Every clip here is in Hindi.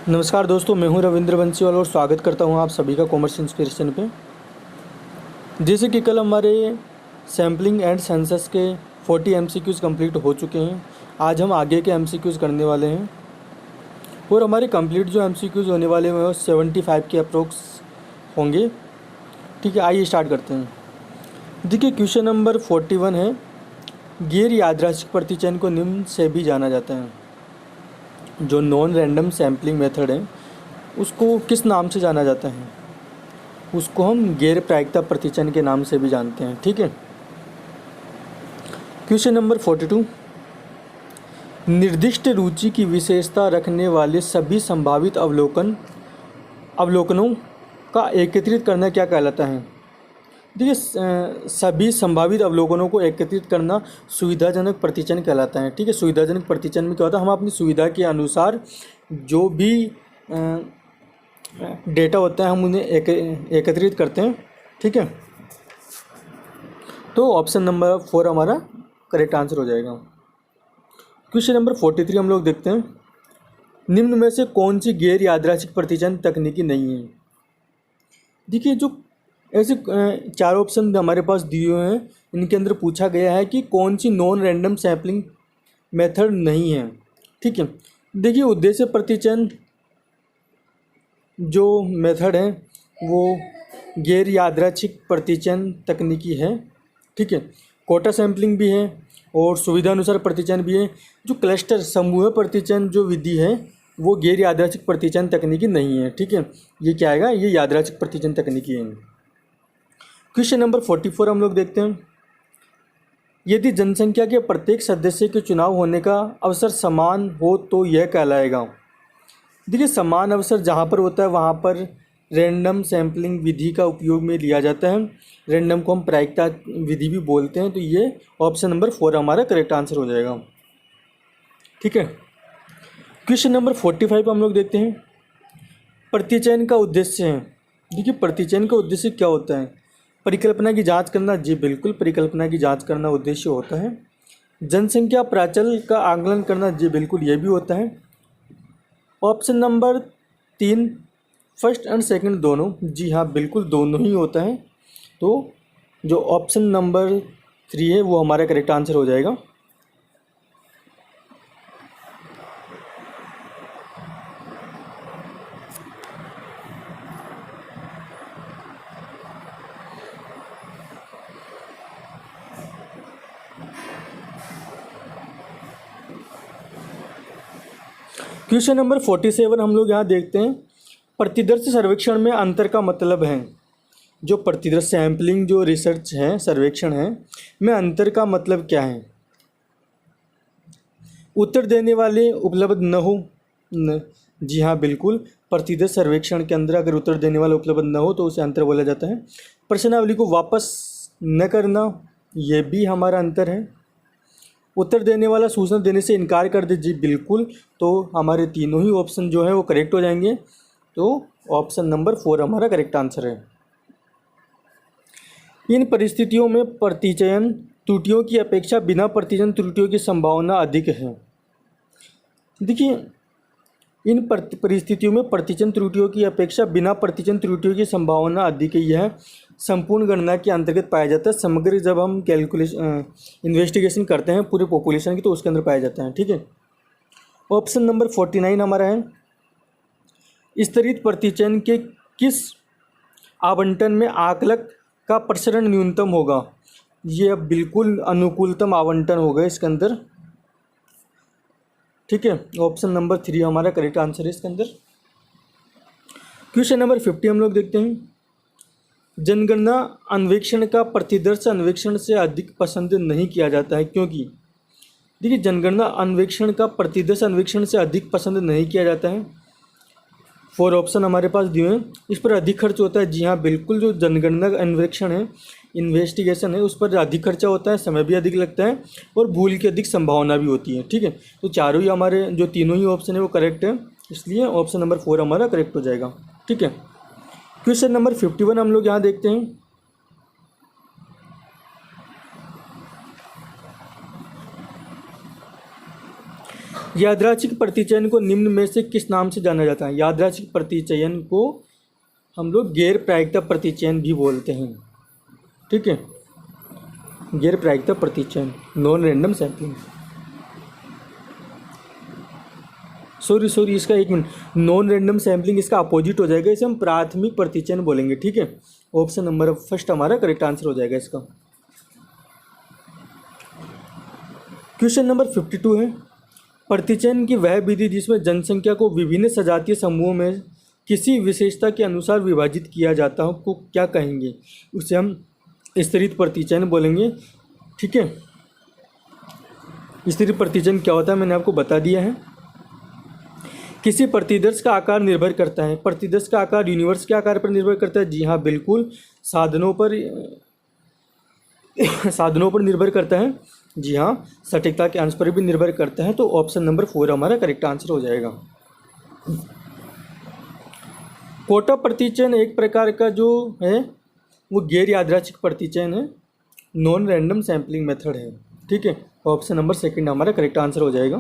नमस्कार दोस्तों, मैं हूं रविंद्र बंसीवाल और स्वागत करता हूं आप सभी का कॉमर्स इंस्पिरेशन पे। जैसे कि कल हमारे सैम्पलिंग एंड सेंसस के 40 एमसीक्यूज़ कंप्लीट हो चुके हैं। आज हम आगे के एमसीक्यूज़ करने वाले हैं और हमारे कंप्लीट जो एमसीक्यूज़ होने वाले हैं वो 75 के अप्रोक्स होंगे। ठीक है, आइए स्टार्ट करते हैं। देखिए, क्वेश्चन नंबर 41 है, गैर यादृच्छिक प्रतिचयन को निम्न से भी जाना जाता है। जो नॉन रैंडम सैम्पलिंग मेथड है उसको किस नाम से जाना जाता है? उसको हम गैर प्रायिकता प्रतिचयन के नाम से भी जानते हैं। ठीक है। क्वेश्चन नंबर 42, निर्दिष्ट रुचि की विशेषता रखने वाले सभी संभावित अवलोकनों का एकत्रित करना क्या कहलाता है? देखिए, सभी संभावित अवलोकनों को एकत्रित करना सुविधाजनक प्रतिचयन कहलाता है। ठीक है, सुविधाजनक प्रतिचयन में क्या होता है, हम अपनी सुविधा के अनुसार जो भी डेटा होता है हम उन्हें एकत्रित करते हैं। ठीक है, तो ऑप्शन नंबर 4 हमारा करेक्ट आंसर हो जाएगा। क्वेश्चन नंबर 43 हम लोग देखते हैं, निम्न में से कौन सी गैर यादृच्छिक प्रतिचयन तकनीकी नहीं है? देखिए, जो ऐसे 4 ऑप्शन हमारे पास दिए हुए हैं, इनके अंदर पूछा गया है कि कौन सी नॉन रैंडम सैम्पलिंग मेथड नहीं है। ठीक है, देखिए, उद्देश्य प्रतिचयन जो मेथड है वो गैर यादृच्छिक प्रतिचयन तकनीकी है। ठीक है, कोटा सैम्पलिंग भी है और सुविधा अनुसार प्रतिचयन भी है। जो क्लस्टर समूह प्रतिचयन जो विधि है वो गैर यादृच्छिक प्रतिचयन तकनीकी नहीं है। ठीक है, ये क्या आएगा, ये यादृच्छिक प्रतिचयन तकनीकी है। क्वेश्चन नंबर 44 हम लोग देखते हैं, यदि जनसंख्या के प्रत्येक सदस्य के चुनाव होने का अवसर समान हो तो यह कहलाएगा? देखिए, समान अवसर जहाँ पर होता है वहाँ पर रैंडम सैम्पलिंग विधि का उपयोग में लिया जाता है। रैंडम को हम प्रायिकता विधि भी बोलते हैं। तो ये ऑप्शन नंबर 4 हमारा करेक्ट आंसर हो जाएगा। ठीक है, क्वेश्चन नंबर 45 हम लोग देखते हैं, प्रतिचयन का उद्देश्य है। देखिए, प्रतिचयन का उद्देश्य क्या होता है? परिकल्पना की जांच करना। जी बिल्कुल, परिकल्पना की जांच करना उद्देश्य होता है। जनसंख्या प्राचल का आकलन करना। जी बिल्कुल, ये भी होता है। Option number 3, first and second दोनों। जी हाँ, बिल्कुल दोनों ही होता है। तो जो ऑप्शन नंबर 3 है वो हमारा करेक्ट आंसर हो जाएगा। क्वेश्चन नंबर 47 हम लोग यहाँ देखते हैं, प्रतिदर्श सर्वेक्षण में अंतर का मतलब है। जो प्रतिदर्श सैम्पलिंग जो रिसर्च है, सर्वेक्षण है, में अंतर का मतलब क्या है? उत्तर देने वाले उपलब्ध न हो जी हाँ बिल्कुल, प्रतिदर्श सर्वेक्षण के अंदर अगर उत्तर देने वाला उपलब्ध न हो तो उसे अंतर बोला जाता है। प्रश्नावली को वापस न करना, यह भी हमारा अंतर है। उत्तर देने वाला सूचना देने से इनकार कर दे। जी बिल्कुल, तो हमारे तीनों ही ऑप्शन जो है वो करेक्ट हो जाएंगे। तो ऑप्शन नंबर 4 हमारा करेक्ट आंसर है। इन परिस्थितियों में प्रतिचयन त्रुटियों की अपेक्षा बिना प्रतिचयन त्रुटियों की संभावना अधिक है। देखिए, इन परिस्थितियों में प्रतिचयन त्रुटियों की अपेक्षा बिना प्रतिचयन त्रुटियों की संभावना अधिक है। यह संपूर्ण गणना के अंतर्गत पाया जाता है। समग्र जब हम इन्वेस्टिगेशन करते हैं पूरे पॉपुलेशन की तो उसके अंदर पाया जाता है। ठीक है, ऑप्शन नंबर 49 हमारा है, स्तरित प्रतिचयन के किस आवंटन में आकलक का प्रसरण न्यूनतम होगा? ये अब बिल्कुल अनुकूलतम आवंटन होगा इसके अंदर। ठीक है, ऑप्शन नंबर 3 हमारा करेक्ट आंसर है इसके अंदर। क्वेश्चन नंबर 50 हम लोग देखते हैं, जनगणना अन्वेषण का प्रतिदर्श अन्वेषण से अधिक पसंद नहीं किया जाता है, क्योंकि? देखिए, जनगणना अन्वेषण का प्रतिदर्श अन्वेषण से अधिक पसंद नहीं किया जाता है। 4 ऑप्शन हमारे पास दिए हैं। इस पर अधिक खर्च होता है। जी हाँ बिल्कुल, जो जनगणना अन्वेषण है, इन्वेस्टिगेशन है, उस पर अधिक खर्चा होता है, समय भी अधिक लगता है और भूल की अधिक संभावना भी होती है। ठीक है, तो चारों ही हमारे जो तीनों ही ऑप्शन है वो करेक्ट है, इसलिए ऑप्शन नंबर 4 हमारा करेक्ट हो जाएगा। ठीक है, क्वेश्चन नंबर 51 हम लोग यहाँ देखते हैं, यादृच्छिक प्रतिचयन को निम्न में से किस नाम से जाना जाता है? यादृच्छिक प्रतिचयन को हम लोग गैर प्रायिकता प्रतिचयन भी बोलते हैं, ठीक है, गैर प्रायिकता प्रतिचयन, नॉन रैंडम सैंपलिंग। सॉरी इसका एक मिनट, नॉन रैंडम सैम्पलिंग इसका अपोजिट हो जाएगा, इसे हम प्राथमिक प्रतिचयन बोलेंगे, ठीक है। ऑप्शन नंबर फर्स्ट हमारा करेक्ट आंसर हो जाएगा इसका। क्वेश्चन नंबर 52 है, प्रतिचयन की वह विधि जिसमें जनसंख्या को विभिन्न सजातीय समूहों में किसी विशेषता के अनुसार विभाजित किया जाता हो को क्या कहेंगे? उसे हम स्तरित प्रतिचयन बोलेंगे, ठीक है। स्तरित प्रतिचयन क्या होता है मैंने आपको बता दिया है। किसी प्रतिदर्श का आकार निर्भर करता है, प्रतिदर्श का आकार यूनिवर्स के आकार पर निर्भर करता है। जी हाँ बिल्कुल, साधनों पर निर्भर करता है। जी हाँ, सटीकता के अंश पर भी निर्भर करता है। तो ऑप्शन नंबर 4 हमारा करेक्ट आंसर हो जाएगा। कोटा प्रतिचयन एक प्रकार का जो है वो गैर यादृच्छिक प्रतिचयन है, नॉन रैंडम सैम्पलिंग मेथड है, ठीक है। ऑप्शन नंबर सेकंड हमारा करेक्ट आंसर हो जाएगा।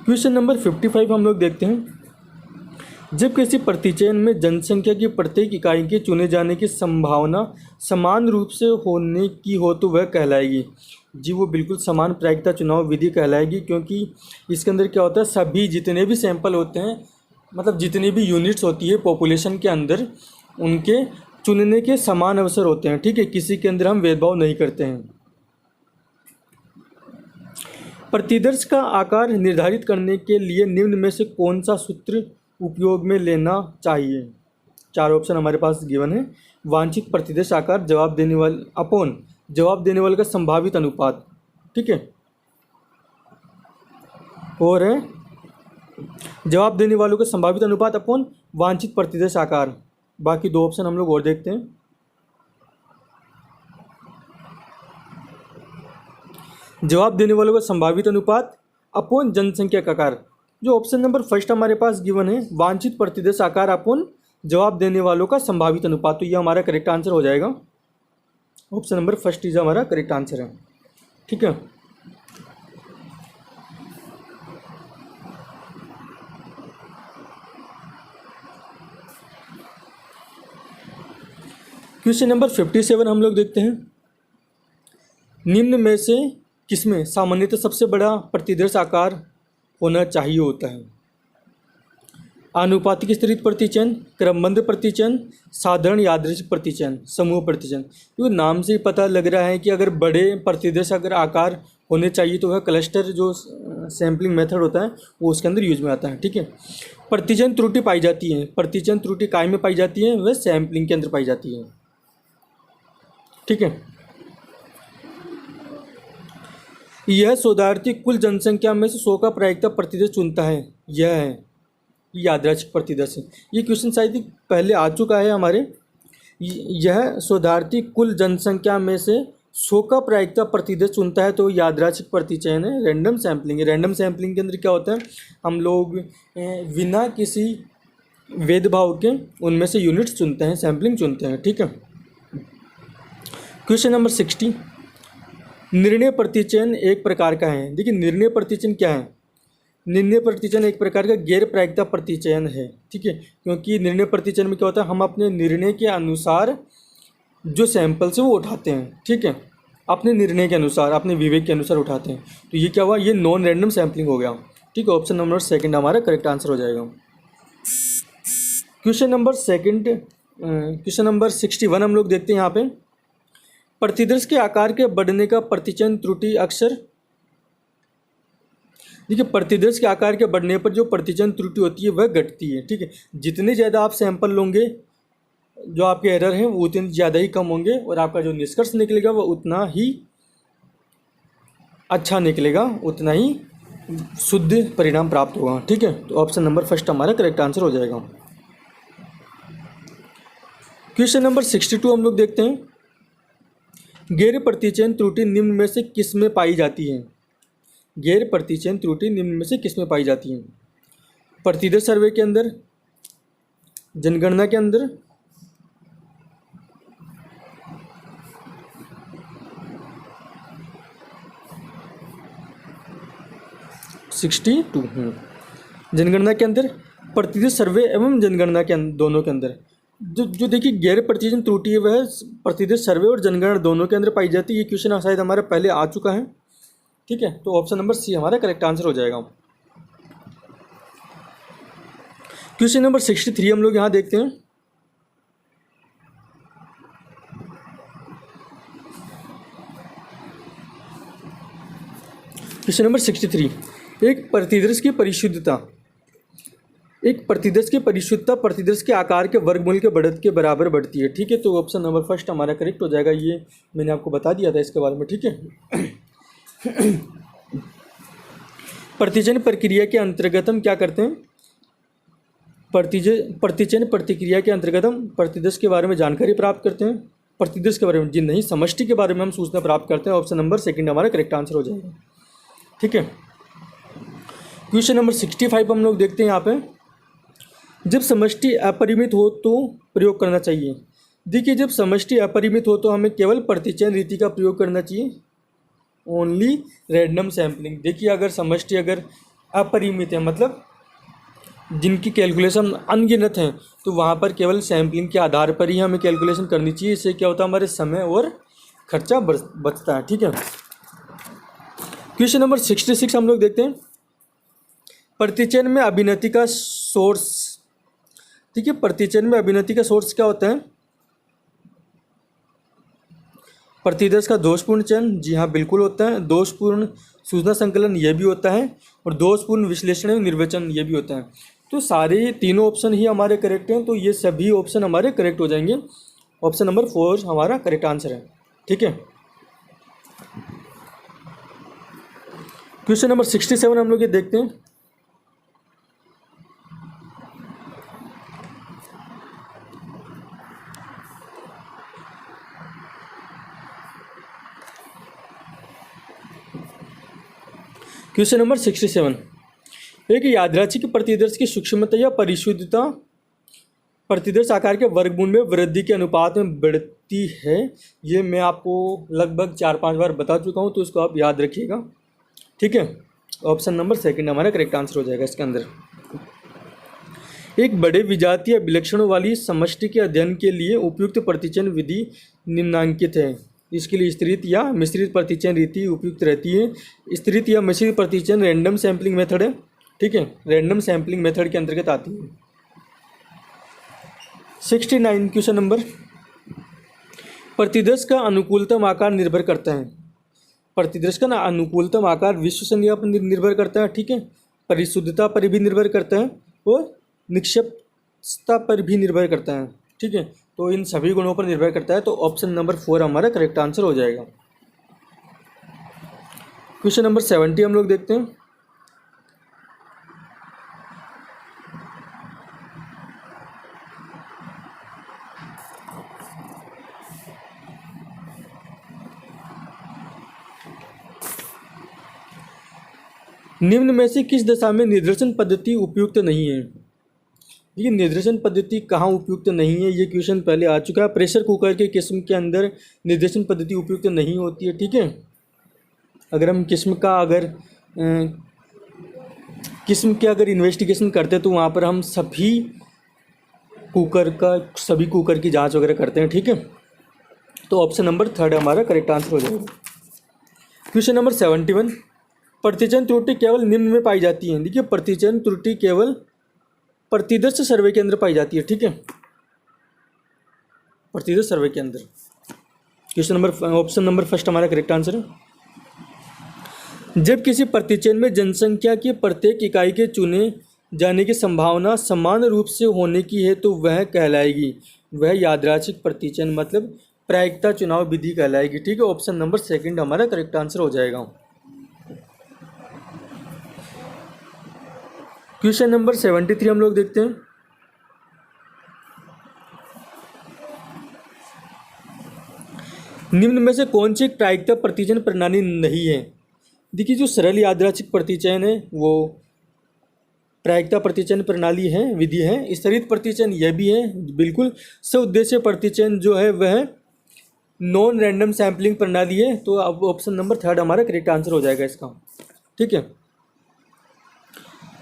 क्वेश्चन नंबर 55 हम लोग देखते हैं, जब किसी प्रतिचयन में जनसंख्या की प्रत्येक इकाई के चुने जाने की संभावना समान रूप से होने की हो तो वह कहलाएगी। जी वो बिल्कुल समान प्रायिकता चुनाव विधि कहलाएगी, क्योंकि इसके अंदर क्या होता है, सभी जितने भी सैंपल होते हैं, मतलब जितनी भी यूनिट्स होती है पॉपुलेशन के अंदर, उनके चुनने के समान अवसर होते हैं, ठीक है। किसी के अंदर हम भेदभाव नहीं करते हैं। प्रतिदर्श का आकार निर्धारित करने के लिए निम्न में से कौन सा सूत्र उपयोग में लेना चाहिए? 4 ऑप्शन हमारे पास गिवन है। वांछित प्रतिदर्श आकार जवाब देने वाले का संभावित अनुपात, ठीक है, और है जवाब देने वालों का संभावित अनुपात अपॉन वांछित प्रतिदर्श आकार। बाकी 2 ऑप्शन हम लोग और देखते हैं। जवाब देने वालों का संभावित अनुपात अपॉन जनसंख्या का आकार। जो ऑप्शन नंबर फर्स्ट हमारे पास गिवन है, वांछित प्रतिदर्श आकार अपॉन जवाब देने वालों का संभावित अनुपात, तो ये हमारा करेक्ट आंसर हो जाएगा। ऑप्शन नंबर फर्स्ट इज हमारा करेक्ट आंसर है, ठीक है। क्वेश्चन नंबर 57 हम लोग देखते हैं, निम्न में से किसमें सामान्यतः सबसे बड़ा प्रतिदर्श आकार होना चाहिए होता है? आनुपातिक स्तरित प्रतिचयन, क्रमबद्ध प्रतिचयन, साधारण यादृच्छिक प्रतिचयन, समूह प्रतिचयन। क्योंकि नाम से ही पता लग रहा है कि अगर बड़े प्रतिदर्श अगर आकार होने चाहिए तो वह क्लस्टर जो सैम्पलिंग मेथड होता है वो उसके अंदर यूज में आता है, ठीक है। प्रतिचयन त्रुटि पाई जाती है, प्रतिचयन त्रुटि काय में पाई जाती है? वह सैम्पलिंग के अंदर पाई जाती है, ठीक है। यह शोधार्थी कुल जनसंख्या में से 100 का प्रायिकता प्रतिदर्श चुनता है, यह है यादृच्छिक प्रतिदर्श। ये क्वेश्चन शायद पहले आ चुका है हमारे। यह शोधार्थी कुल जनसंख्या में से 100 का प्रायिकता प्रतिदर्श चुनता है, तो यादृच्छिक प्रतिचयन है, रैंडम सैम्पलिंग है। रैंडम सैम्पलिंग के अंदर क्या होता है, हम लोग बिना किसी भेदभाव के उनमें से यूनिट्स चुनते हैं, सैम्पलिंग चुनते हैं, ठीक है। क्वेश्चन नंबर 60, निर्णय प्रतिचयन एक प्रकार का है। देखिए निर्णय प्रतिचयन क्या है? निर्णय प्रतिचयन एक प्रकार का गैर प्रायिकता प्रतिचयन है, ठीक है। क्योंकि निर्णय प्रतिचयन में क्या होता है, हम अपने निर्णय के अनुसार जो सैंपल्स है वो उठाते हैं, ठीक है, अपने निर्णय के अनुसार, अपने विवेक के अनुसार उठाते हैं। तो ये क्या हुआ, ये नॉन रैंडम सैम्पलिंग हो गया, ठीक है। ऑप्शन नंबर सेकंड हमारा करेक्ट आंसर हो जाएगा। क्वेश्चन नंबर 61 हम लोग देखते हैं यहाँ पे, प्रतिदर्श के आकार के बढ़ने का प्रतिचयन त्रुटि अक्सर। देखिए प्रतिदर्श के आकार के बढ़ने पर जो प्रतिचयन त्रुटि होती है वह घटती है, ठीक है। जितने ज़्यादा आप सैंपल लोगे, जो आपके एरर हैं वो उतने ज़्यादा ही कम होंगे और आपका जो निष्कर्ष निकलेगा वह उतना ही अच्छा निकलेगा, उतना ही शुद्ध परिणाम प्राप्त होगा, ठीक है। तो ऑप्शन नंबर फर्स्ट हमारा करेक्ट आंसर हो जाएगा। क्वेश्चन नंबर 62 हम लोग देखते हैं, गैर प्रतिचयन त्रुटि निम्न में से किस में पाई जाती है? गैर प्रतिचयन त्रुटि निम्न में से किस में पाई जाती है? प्रतिदर्श सर्वे के अंदर, जनगणना के अंदर, 62। जनगणना के अंदर प्रतिदिन सर्वे एवं जनगणना के दोनों के अंदर जो देखिए गैर प्रतिदिन त्रुटि है वह प्रतिदिन सर्वे और जनगणना दोनों के अंदर पाई जाती है। ये क्वेश्चन शायद हमारा पहले आ चुका है, ठीक है। तो ऑप्शन नंबर सी हमारा करेक्ट आंसर हो जाएगा। क्वेश्चन नंबर 63 हम लोग यहाँ देखते हैं। क्वेश्चन नंबर 63, एक प्रतिदर्श की परिशुद्धता प्रतिदर्श के आकार के वर्गमूल के बढ़त के बराबर बढ़ती है, ठीक है। तो ऑप्शन नंबर फर्स्ट हमारा करेक्ट हो जाएगा। ये मैंने आपको बता दिया था इसके बारे में, ठीक है। प्रतिजन प्रक्रिया के अंतर्गत हम क्या करते हैं? प्रतिजन प्रतिक्रिया के अंतर्गत हम प्रतिदर्श के बारे में जानकारी प्राप्त करते हैं। प्रतिदर्श के बारे में जी नहीं, समष्टि के बारे में हम सूचना प्राप्त करते हैं। ऑप्शन नंबर सेकंड हमारा करेक्ट आंसर हो जाएगा, ठीक है। क्वेश्चन नंबर 65 हम लोग देखते हैं यहाँ पे। जब समष्टि अपरिमित हो तो प्रयोग करना चाहिए। देखिए जब समष्टि अपरिमित हो तो हमें केवल प्रतिचयन रीति का प्रयोग करना चाहिए, ओनली रैंडम सैम्पलिंग। देखिए अगर समष्टि अगर अपरिमित है मतलब जिनकी कैलकुलेशन अनगिनत हैं तो वहाँ पर केवल सैम्पलिंग के आधार पर ही हमें कैलकुलेशन करनी चाहिए। इससे क्या होता है, हमारे समय और खर्चा बचता है, ठीक है। क्वेश्चन नंबर 66 हम लोग देखते हैं। प्रतिचयन में अभिनति का सोर्स, ठीक है। प्रतिचयन में अभिनति का सोर्स क्या होता है? प्रतिदर्श का दोषपूर्ण चयन, जी हाँ बिल्कुल होता है। दोषपूर्ण सूचना संकलन ये भी होता है, और दोषपूर्ण विश्लेषण एवं निर्वचन ये भी होता है। तो सारे तीनों ऑप्शन ही हमारे करेक्ट हैं, तो ये सभी ऑप्शन हमारे करेक्ट हो जाएंगे। ऑप्शन नंबर 4 हमारा करेक्ट आंसर है, ठीक है। क्वेश्चन नंबर 67 हम लोग ये देखते हैं। क्वेश्चन नंबर 67, एक यादृच्छिक प्रतिदर्श की सूक्ष्मता या परिशुद्धता प्रतिदर्श आकार के वर्गमूल में वृद्धि के अनुपात में बढ़ती है। ये मैं आपको लगभग 4-5 बार बता चुका हूँ, तो इसको आप याद रखिएगा, ठीक है। ऑप्शन नंबर सेकंड हमारा करेक्ट आंसर हो जाएगा इसके अंदर। एक बड़े विजातीय विलक्षणों वाली समष्टि के अध्ययन के लिए उपयुक्त प्रतिचयन विधि निम्नांकित है। इसके लिए स्तरित या मिश्रित प्रतिचयन रीति उपयुक्त रहती है। स्तरित या मिश्रित प्रतिचयन रैंडम सैम्पलिंग मेथड है, ठीक है। रैंडम सैम्पलिंग मेथड के अंतर्गत आती है। 69 क्वेश्चन नंबर, प्रतिदर्श का अनुकूलतम आकार निर्भर करता है। प्रतिदर्श का अनुकूलतम आकार विश्वसनीयता पर निर्भर करता है, ठीक है। परिशुद्धता पर भी निर्भर करता है और निष्पक्षता पर भी निर्भर करता है, ठीक है। तो इन सभी गुणों पर निर्भर करता है। तो ऑप्शन नंबर 4 हमारा करेक्ट आंसर हो जाएगा। क्वेश्चन नंबर 70 हम लोग देखते हैं। निम्न में से किस दशा में निर्देशन पद्धति उपयुक्त नहीं है? ये निर्देशन पद्धति कहाँ उपयुक्त नहीं है, ये क्वेश्चन पहले आ चुका है। प्रेशर कुकर के किस्म के अंदर निर्देशन पद्धति उपयुक्त नहीं होती है, ठीक है। अगर हम किस्म के अगर इन्वेस्टिगेशन करते हैं तो वहाँ पर हम सभी कुकर की जांच वगैरह करते हैं, ठीक है। तो ऑप्शन नंबर 3 हमारा करेक्ट आंसर हो जाएगा। क्वेश्चन नंबर 71, प्रतिचयन त्रुटि केवल निम्न में पाई जाती है। देखिए प्रतिचयन त्रुटि केवल प्रतिदर्श सर्वे के अंदर पाई जाती है, ठीक है। प्रतिदर्श सर्वे के अंदर। Question number option number first हमारा करेक्ट आंसर है। जब किसी प्रतिचयन में जनसंख्या की प्रत्येक इकाई के चुने जाने की संभावना समान रूप से होने की है तो वह कहलाएगी, वह यादृच्छिक प्रतिचयन मतलब प्रायिकता चुनाव विधि कहलाएगी, ठीक है। ऑप्शन नंबर सेकंड हमारा करेक्ट आंसर हो जाएगा। क्वेश्चन नंबर 73 हम लोग देखते हैं। निम्न में से कौन सी प्रायिकता प्रतिचयन प्रणाली नहीं है? देखिए जो सरल यादृच्छिक प्रतिचयन है वो प्रायिकता प्रतिचयन प्रणाली है, विधि है। स्तरित प्रतिचयन यह भी है बिल्कुल। सउद्देश्य प्रतिचयन जो है वह नॉन रैंडम सैम्पलिंग प्रणाली है। तो अब ऑप्शन नंबर 3 हमारा करेक्ट आंसर हो जाएगा इसका, ठीक है।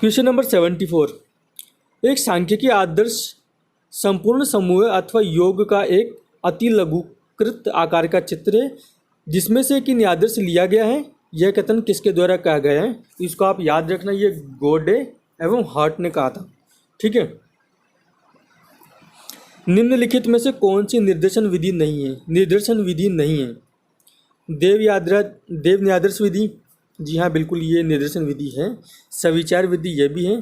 क्वेश्चन नंबर 74, एक सांख्यिकी आदर्श संपूर्ण समूह अथवा योग का एक अति लघुकृत आकार का चित्र है जिसमें से एक आदर्श लिया गया है। यह कथन किसके द्वारा कहा गया है? इसको आप याद रखना, ये गोडे एवं हार्ट ने कहा था। ठीक है। निम्नलिखित में से कौन सी निर्देशन विधि नहीं है? निर्देशन विधि नहीं है। देव न्यादर्श विधि, जी हाँ बिल्कुल ये निर्देशन विधि है। सविचार विधि ये भी है।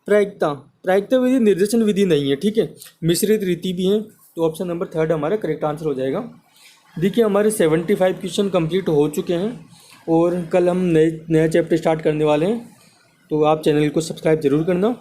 प्रायिकता विधि निर्देशन विधि नहीं है। ठीक है। मिश्रित रीति भी है। तो ऑप्शन नंबर 3 हमारा करेक्ट आंसर हो जाएगा। देखिए हमारे 75 क्वेश्चन कंप्लीट हो चुके हैं और कल हम नया चैप्टर स्टार्ट करने वाले हैं, तो आप चैनल को सब्सक्राइब ज़रूर करना।